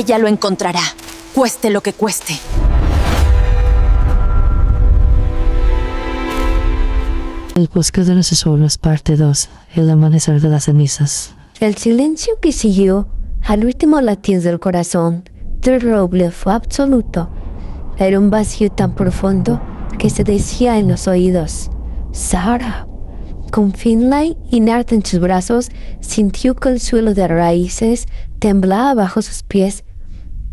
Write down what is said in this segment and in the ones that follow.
Ella lo encontrará, cueste lo que cueste. El bosque de los susurros, parte 2. El amanecer de las cenizas. El silencio que siguió al último latir del corazón del roble fue absoluto. Era un vacío tan profundo que se decía en los oídos: Sarah. Con Finlay inerte en sus brazos, sintió que el suelo de raíces temblaba bajo sus pies,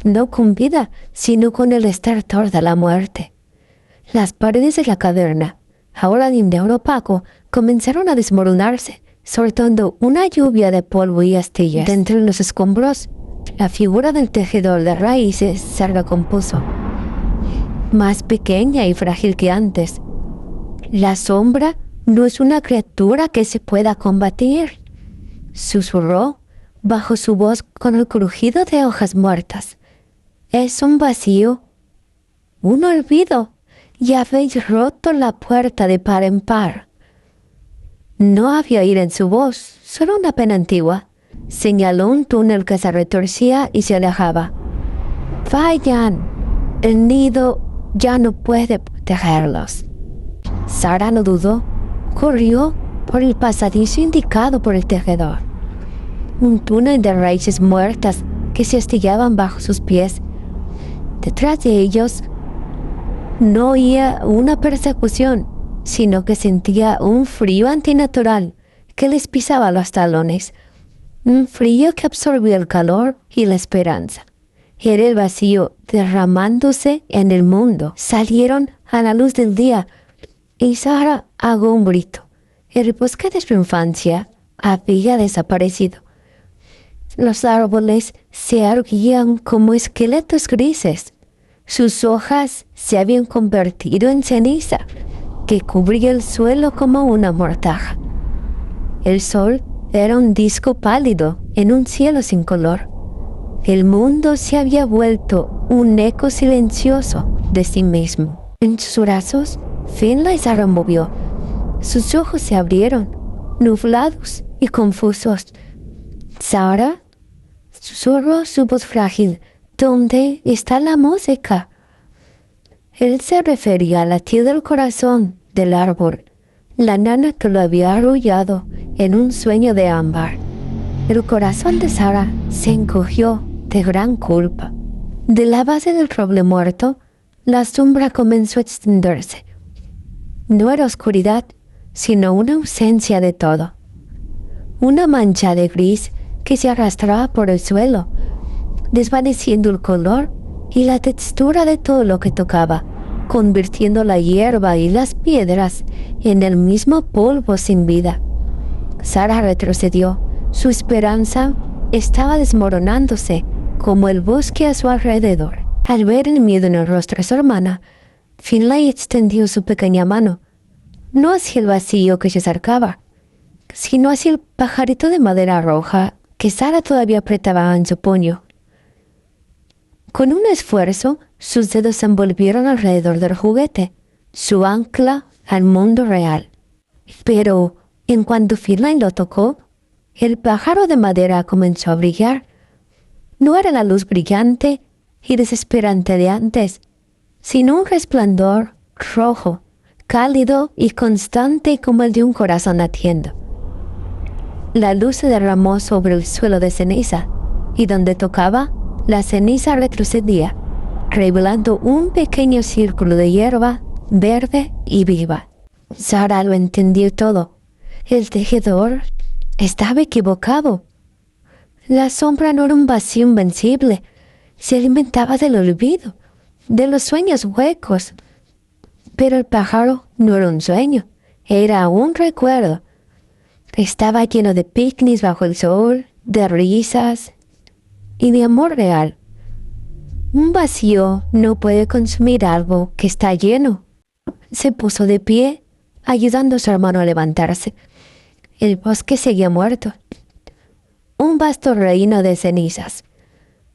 no con vida, sino con el estertor de la muerte. Las paredes de la caverna, ahora de un negro opaco, comenzaron a desmoronarse, soltando una lluvia de polvo y astillas. De entre los escombros, la figura del tejedor de raíces se recompuso, más pequeña y frágil que antes. La sombra no es una criatura que se pueda combatir, susurró bajo su voz con el crujido de hojas muertas. Es un vacío, un olvido, y habéis roto la puerta de par en par. No había ira en su voz, solo una pena antigua. Señaló un túnel que se retorcía y se alejaba. Vayan, el nido ya no puede protegerlos. Sarah no dudó, corrió por el pasadizo indicado por el tejedor. Un túnel de raíces muertas que se astillaban bajo sus pies. Detrás de ellos no oía una persecución, sino que sentía un frío antinatural que les pisaba los talones. Un frío que absorbía el calor y la esperanza. Era el vacío derramándose en el mundo. Salieron a la luz del día y Sarah ahogó un grito. El bosque de su infancia había desaparecido. Los árboles se erguían como esqueletos grises. Sus hojas se habían convertido en ceniza que cubría el suelo como una mortaja. El sol era un disco pálido en un cielo sin color. El mundo se había vuelto un eco silencioso de sí mismo. En sus brazos, Finlay se removió. Sus ojos se abrieron, nublados y confusos. Sarah, susurró su voz frágil. ¿Dónde está la música? Él se refería al latir del corazón del árbol, la nana que lo había arrullado en un sueño de ámbar. El corazón de Sarah se encogió de gran culpa. De la base del roble muerto, la sombra comenzó a extenderse. No era oscuridad, sino una ausencia de todo. Una mancha de gris que se arrastraba por el suelo, desvaneciendo el color y la textura de todo lo que tocaba, convirtiendo la hierba y las piedras en el mismo polvo sin vida. Sarah retrocedió. Su esperanza estaba desmoronándose como el bosque a su alrededor. Al ver el miedo en el rostro de su hermana, Finlay extendió su pequeña mano, no hacia el vacío que se acercaba, sino hacia el pajarito de madera roja que Sarah todavía apretaba en su puño. Con un esfuerzo, sus dedos se envolvieron alrededor del juguete, su ancla al mundo real. Pero, en cuanto Finlay lo tocó, el pájaro de madera comenzó a brillar. No era la luz brillante y desesperante de antes, sino un resplandor rojo, cálido y constante como el de un corazón latiendo. La luz se derramó sobre el suelo de ceniza, y donde tocaba, la ceniza retrocedía, revelando un pequeño círculo de hierba verde y viva. Sarah lo entendió todo. El tejedor estaba equivocado. La sombra no era un vacío invencible. Se alimentaba del olvido, de los sueños huecos. Pero el pájaro no era un sueño, era un recuerdo. Estaba lleno de picnics bajo el sol, de risas y de amor real. Un vacío no puede consumir algo que está lleno. Se puso de pie, ayudando a su hermano a levantarse. El bosque seguía muerto. Un vasto reino de cenizas.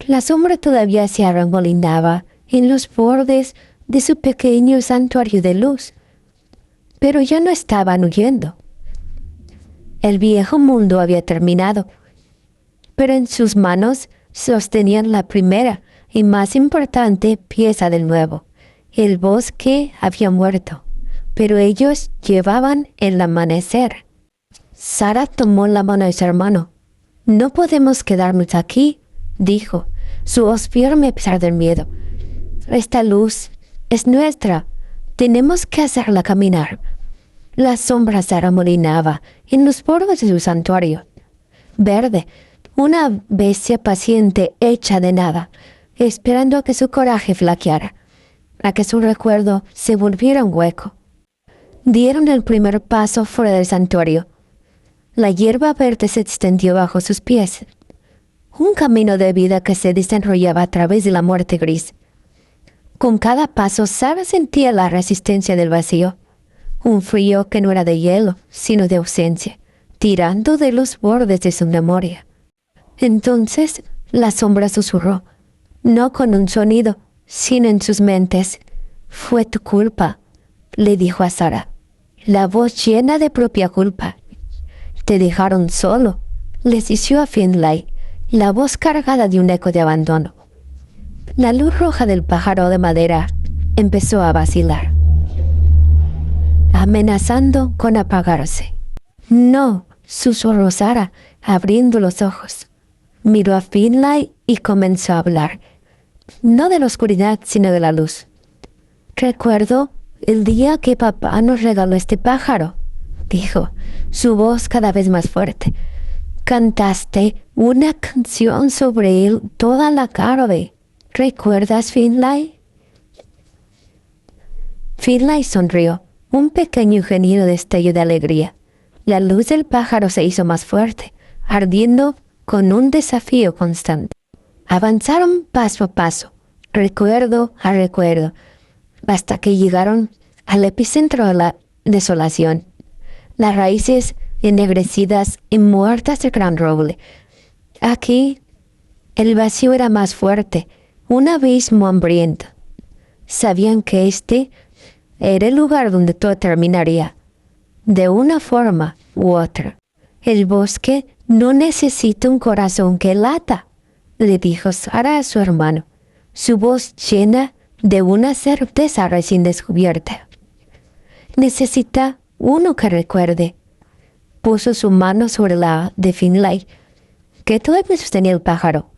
La sombra todavía se arremolinaba en los bordes de su pequeño santuario de luz, pero ya no estaban huyendo. El viejo mundo había terminado, pero en sus manos sostenían la primera y más importante pieza del nuevo. El bosque había muerto, pero ellos llevaban el amanecer. Sara tomó la mano de su hermano. «No podemos quedarnos aquí», dijo, su voz firme a pesar del miedo. «Esta luz es nuestra. Tenemos que hacerla caminar». La sombra se arremolinaba en los bordes de su santuario. Verde, una bestia paciente hecha de nada, esperando a que su coraje flaqueara, a que su recuerdo se volviera un hueco. Dieron el primer paso fuera del santuario. La hierba verde se extendió bajo sus pies. Un camino de vida que se desenrollaba a través de la muerte gris. Con cada paso, Sara sentía la resistencia del vacío. Un frío que no era de hielo, sino de ausencia, tirando de los bordes de su memoria. Entonces, la sombra susurró, no con un sonido, sino en sus mentes. «Fue tu culpa», le dijo a Sara, la voz llena de propia culpa. «Te dejaron solo», les hizo a Finlay, la voz cargada de un eco de abandono. La luz roja del pájaro de madera empezó a vacilar, amenazando con apagarse. «No», susurró Sara, abriendo los ojos. Miró a Finlay y comenzó a hablar, no de la oscuridad, sino de la luz. «Recuerdo el día que papá nos regaló este pájaro», dijo, su voz cada vez más fuerte. «Cantaste una canción sobre él toda la tarde. ¿Recuerdas, Finlay?» Finlay sonrió, un pequeño gemido destello de alegría. La luz del pájaro se hizo más fuerte, ardiendo con un desafío constante. Avanzaron paso a paso, recuerdo a recuerdo, hasta que llegaron al epicentro de la desolación. Las raíces ennegrecidas y muertas del gran roble. Aquí, el vacío era más fuerte, un abismo hambriento. Sabían que este era el lugar donde todo terminaría, de una forma u otra. «El bosque no necesita un corazón que lata», le dijo Sara a su hermano, su voz llena de una certeza recién descubierta. «Necesita uno que recuerde». Puso su mano sobre la de Finlay, que todavía sostenía el pájaro.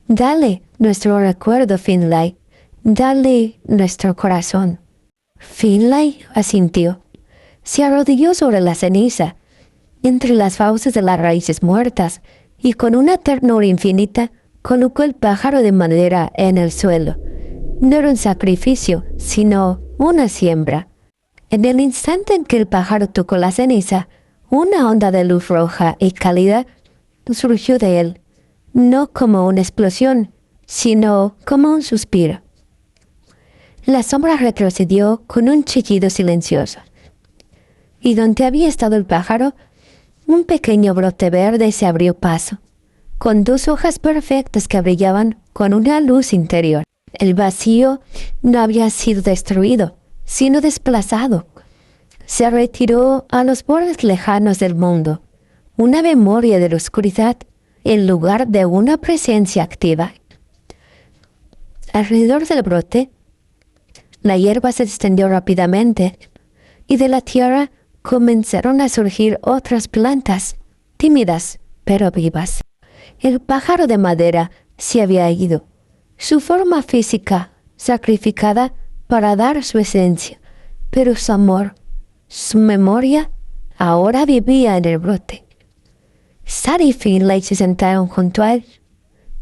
«Dale nuestro recuerdo, Finlay. Dale nuestro corazón». Finlay asintió. Se arrodilló sobre la ceniza, entre las fauces de las raíces muertas, y con una ternura infinita colocó el pájaro de madera en el suelo. No era un sacrificio, sino una siembra. En el instante en que el pájaro tocó la ceniza, una onda de luz roja y cálida surgió de él, no como una explosión, sino como un suspiro. La sombra retrocedió con un chillido silencioso. Y donde había estado el pájaro, un pequeño brote verde se abrió paso, con dos hojas perfectas que brillaban con una luz interior. El vacío no había sido destruido, sino desplazado. Se retiró a los bordes lejanos del mundo, una memoria de la oscuridad en lugar de una presencia activa. Alrededor del brote, la hierba se extendió rápidamente y de la tierra comenzaron a surgir otras plantas, tímidas pero vivas. El pájaro de madera se había ido, su forma física sacrificada para dar su esencia, pero su amor, su memoria, ahora vivía en el brote. Sara y Finlay se sentaron junto a él,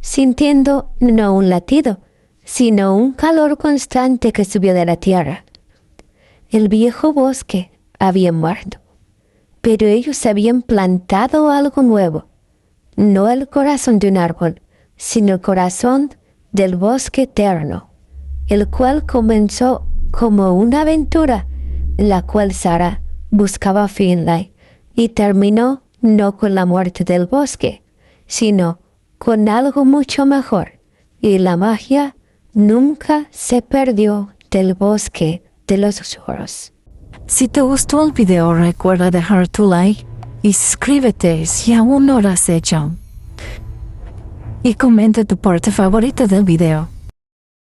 sintiendo no un latido, sino un calor constante que subió de la tierra. El viejo bosque había muerto, pero ellos habían plantado algo nuevo, no el corazón de un árbol, sino el corazón del bosque eterno, el cual comenzó como una aventura en la cual Sara buscaba a Finlay y terminó no con la muerte del bosque, sino con algo mucho mejor, y la magia nunca se perdió del bosque de los susurros. Si te gustó el video, recuerda dejar tu like y suscríbete si aún no lo has hecho. y comenta tu parte favorita del video.